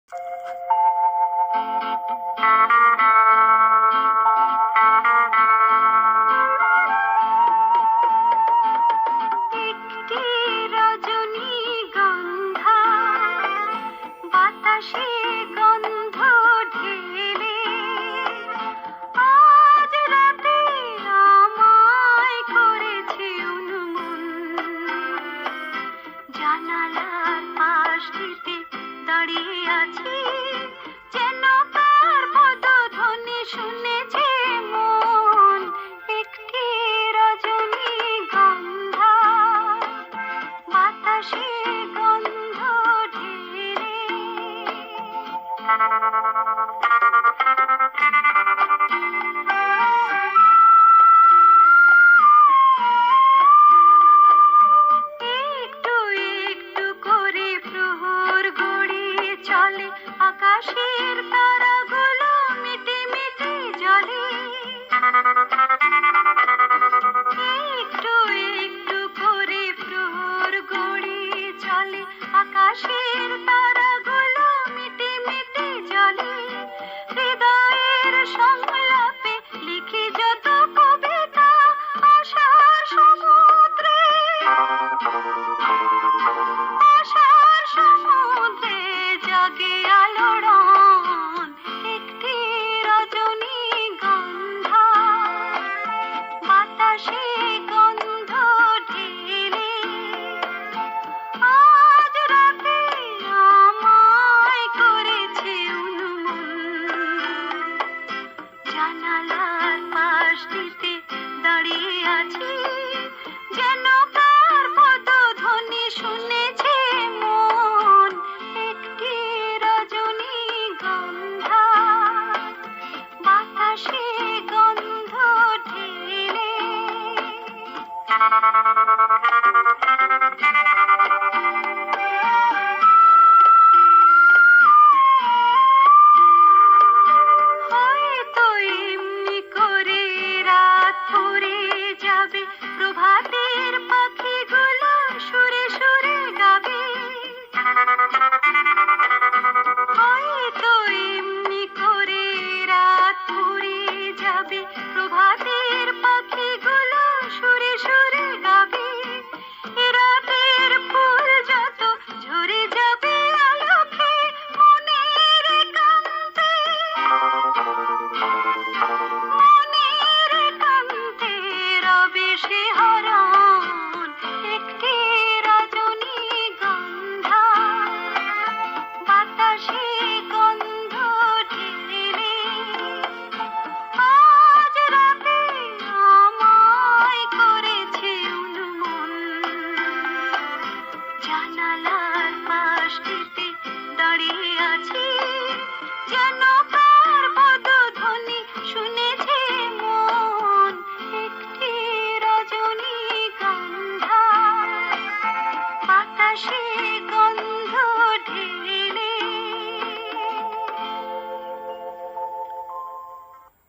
একটি রজনীগন্ধা বাতাসে গন্ধ ঢেলে আজ রাতে আমায় করেছে উন্মন। জানালার পাশটিতে দাঁড়িয়ে আছি, যেন তার পদধ্বনি শুনেছে মন। একটি রজনীগন্ধা বাতাসে গন্ধ ঢেলে একটু একটু করে প্রহর গড়িয়ে চলে, আকাশের তারাগুলো মিটে মিটে জ্বলে। একটু একটু করে প্রহর গড়িয়ে চলে, আকাশের তারাগুলো মিটে মিটে জ্বলে। হৃদয়ের সংলাপে লিখি যত কবিতা, আশার সমুদ্রে আশার সমুদ্রে জাগে আলোড়ন। একটি রজনীগন্ধা বাতাসে গন্ধ ঢেলে আজ রাতে আমায় করেছে উন্মন। জানালার পাশটিতে দাঁড়িয়ে আছি, যেন তার পদধ্বনি শুনেছে মন। একটি রজনীগন্ধা বাতাসে গন্ধ ঢেলে হয়তো এমনি করে রাত ফুরে যাবে, প্রভাতের পাখিগুলো সুরে সুরে গাবে। হয়তো এমনি করে রাত ফুরে যাবে, প্রভাতের পাখিগুলো সুরে সুরে গাবে। রাতের ফুল যত ঝরে যাবে আলোকে মনের একান্তে, মনের একান্তে রবে সে হরণ। একটি রজনীগন্ধা বাতাসে গন্ধ ঢেলে আজ রাতে আমায় করেছে উন্মন। জানালার পাশটিতে দাঁড়িয়ে আছি, যেন